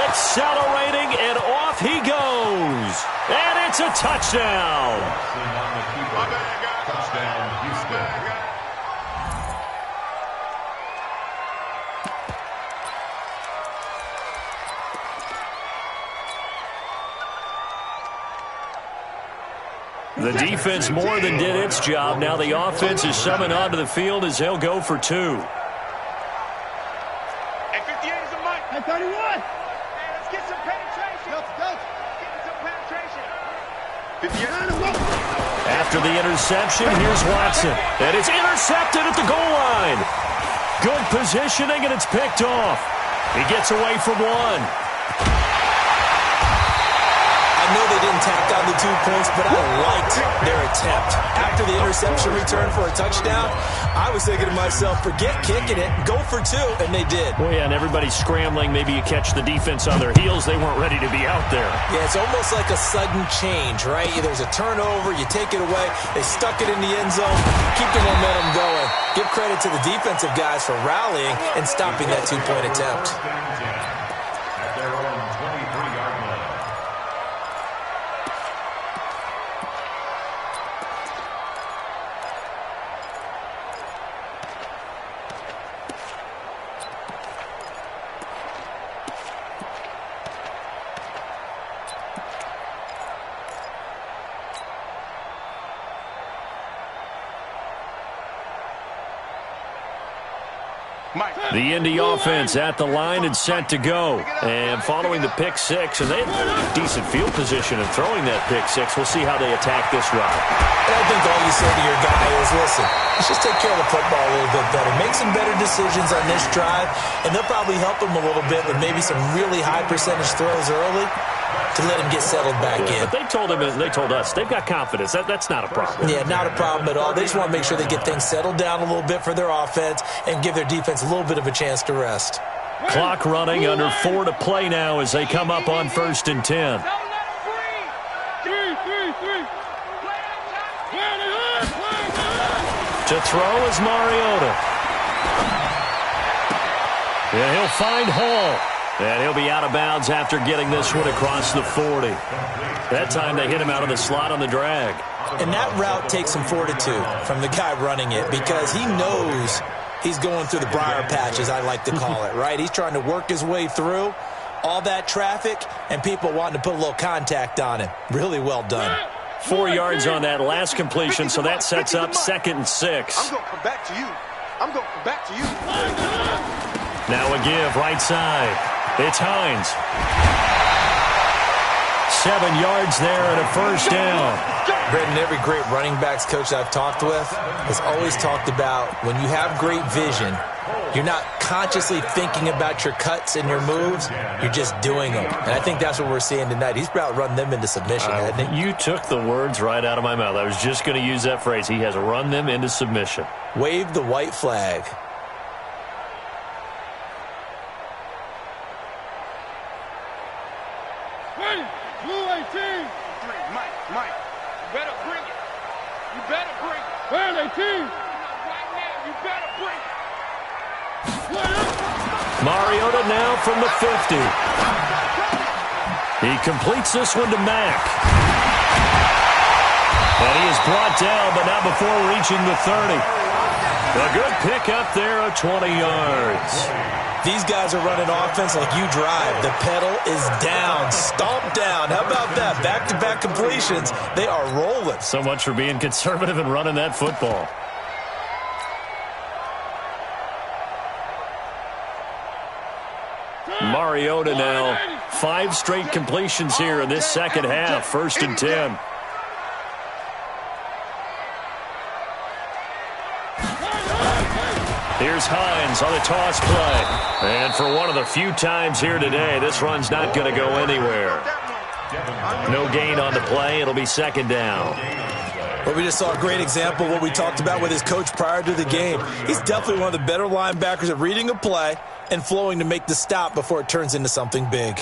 Speaker 1: Accelerating, and off he goes. And it's a touchdown.
Speaker 4: Touchdown, Houston.
Speaker 1: The defense more than did its job. Now the offense is summoned onto the field as they'll go for 2.
Speaker 2: Hey, 58 is a mic. Hey, 31. Hey, let's get some penetration. Let's get some penetration. 58.
Speaker 1: After the interception, here's Watson. And it's intercepted at the goal line. Good positioning, and it's picked off. He gets away from 1.
Speaker 3: I know they didn't tack on the 2 points, but I liked their attempt. After the interception return for a touchdown, I was thinking to myself, forget kicking it, go for 2, and they did.
Speaker 1: Well, yeah, and everybody's scrambling. Maybe you catch the defense on their heels. They weren't ready to be out there.
Speaker 3: Yeah, it's almost like a sudden change, right? There's a turnover, you take it away, they stuck it in the end zone, keep the momentum going. Give credit to the defensive guys for rallying and stopping that 2-point attempt.
Speaker 4: At their own 23-yard line.
Speaker 1: The Indy offense at the line and set to go. And following the pick six, and they had decent field position in throwing that pick six. We'll see how they attack this ride.
Speaker 3: And I think all you say to your guy is, listen, let's just take care of the football a little bit better. Make some better decisions on this drive, and they'll probably help him a little bit with maybe some really high percentage throws early to let him get settled back in.
Speaker 1: But they told him, and they told us, they've got confidence. That's not a problem.
Speaker 3: Yeah, not a problem at all. They just want to make sure they get things settled down a little bit for their offense and give their defense a little bit of a chance to rest.
Speaker 1: Clock running, under 4 to play now as they come up on 1st and 10. To throw is Mariota. Yeah, he'll find Hall. And he'll be out of bounds after getting this one across the 40. That time they hit him out of the slot on the drag.
Speaker 3: And that route takes some fortitude from the guy running it because he knows he's going through the briar patch, as I like to call it, right? He's trying to work his way through all that traffic and people wanting to put a little contact on him. Really well done.
Speaker 1: 4 yards on that last completion, so that sets up 2nd and 6.
Speaker 2: I'm going to come back to you. I'm going to come back to you.
Speaker 1: Now a give right side. It's Hines. 7 yards there and a 1st down.
Speaker 3: Brendan, every great running backs coach I've talked with has always talked about when you have great vision, you're not consciously thinking about your cuts and your moves. You're just doing them. And I think that's what we're seeing tonight. He's about run them into submission, hasn't he?
Speaker 1: You took the words right out of my mouth. I was just going to use that phrase. He has run them into submission.
Speaker 3: Wave the white flag.
Speaker 2: Mike, you better bring it. You better bring it. Where they team? Right now, you better bring it.
Speaker 1: Mariota now from the 50. He completes this one to Mack. And he is brought down, but not before reaching the 30. A good pick up there of 20 yards.
Speaker 3: These guys are running offense like you drive. The pedal is down, stomped down. How about that? Back-to-back completions. They are rolling.
Speaker 1: So much for being conservative and running that football. Mariota now. 5 straight completions here in this second half. 1st and 10. Here's Hines on the toss play. And for one of the few times here today, this run's not going to go anywhere. No gain on the play. It'll be 2nd down.
Speaker 3: Well, we just saw a great example of what we talked about with his coach prior to the game. He's definitely one of the better linebackers at reading a play and flowing to make the stop before it turns into something big.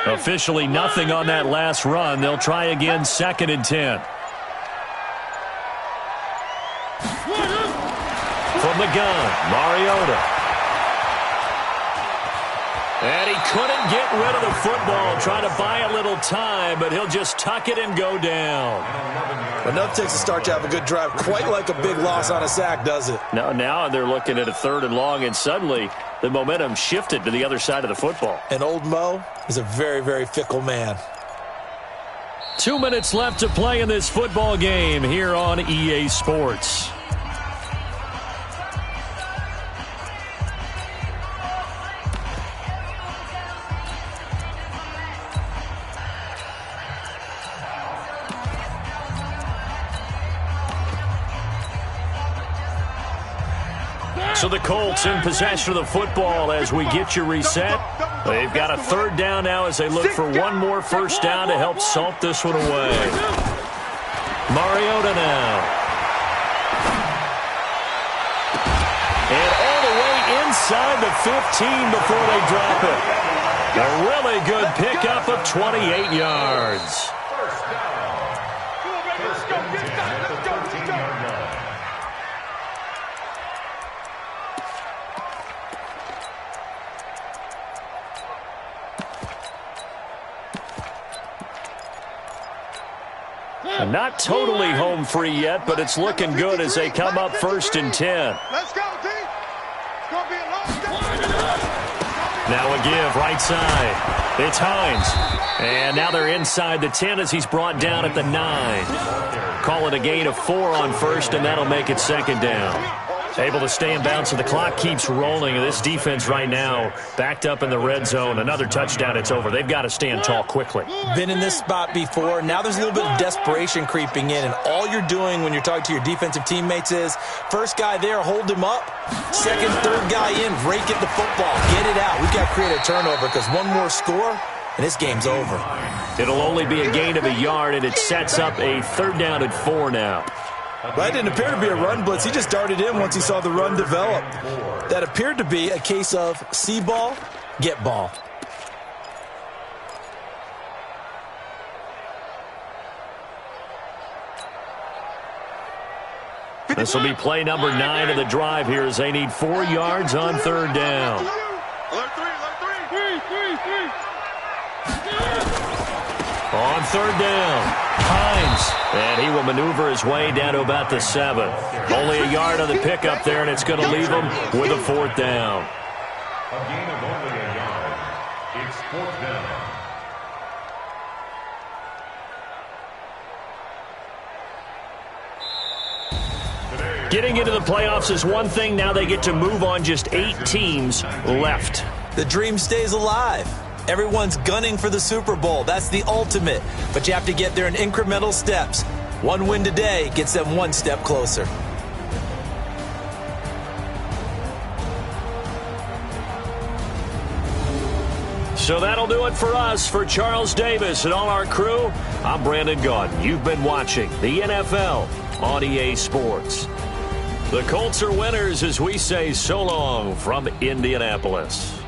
Speaker 1: Officially nothing on that last run. They'll try again 2nd and 10. From the gun, Mariota. And he couldn't get rid of the football, trying to buy a little time, but he'll just tuck it and go down.
Speaker 3: Enough takes a start to have a good drive. Quite like a big loss on a sack, does it?
Speaker 1: Now they're looking at a 3rd and long, and suddenly the momentum shifted to the other side of the football.
Speaker 3: And old Mo is a very, very fickle man.
Speaker 1: 2 minutes left to play in this football game here on EA Sports. So the Colts in possession of the football as we get you reset. They've got a 3rd down now as they look for one more 1st down to help salt this one away. Mariota now. And all the way inside the 15 before they drop it. A really good pickup of 28 yards. Not totally home free yet, but it's looking good as they come up 1st and 10.
Speaker 2: Let's go, D.
Speaker 1: Now a give, right side. It's Hines. And now they're inside the 10 as he's brought down at the 9. Call it a gain of 4 on first, and that'll make it second down. Able to stay in bounds, so the clock keeps rolling. And this defense right now backed up in the red zone. Another touchdown, it's over. They've got to stand tall quickly.
Speaker 3: Been in this spot before. Now there's a little bit of desperation creeping in, and all you're doing when you're talking to your defensive teammates is first guy there, hold him up. Second, third guy in, rake it the football. Get it out. We've got to create a turnover because one more score, and this game's over.
Speaker 1: It'll only be a gain of a yard, and it sets up a 3rd down and 4 now.
Speaker 3: That didn't appear to be a run blitz. He just darted in once he saw the run develop. That appeared to be a case of see ball, get ball.
Speaker 1: This will be play number 9 of the drive here as they need 4 yards on 3rd down. On 3rd down, Hines, and he will maneuver his way down to about the 7. Only a yard on the pickup there, and it's going to leave him with a 4th down.
Speaker 4: A gain of only a yard. It's 4th down.
Speaker 1: Getting into the playoffs is one thing. Now they get to move on. Just 8 teams left.
Speaker 3: The dream stays alive. Everyone's gunning for the Super Bowl. That's the ultimate. But you have to get there in incremental steps. One win today gets them one step closer.
Speaker 1: So that'll do it for us. For Charles Davis and all our crew, I'm Brandon Gaudin. You've been watching the NFL on EA Sports. The Colts are winners as we say so long from Indianapolis.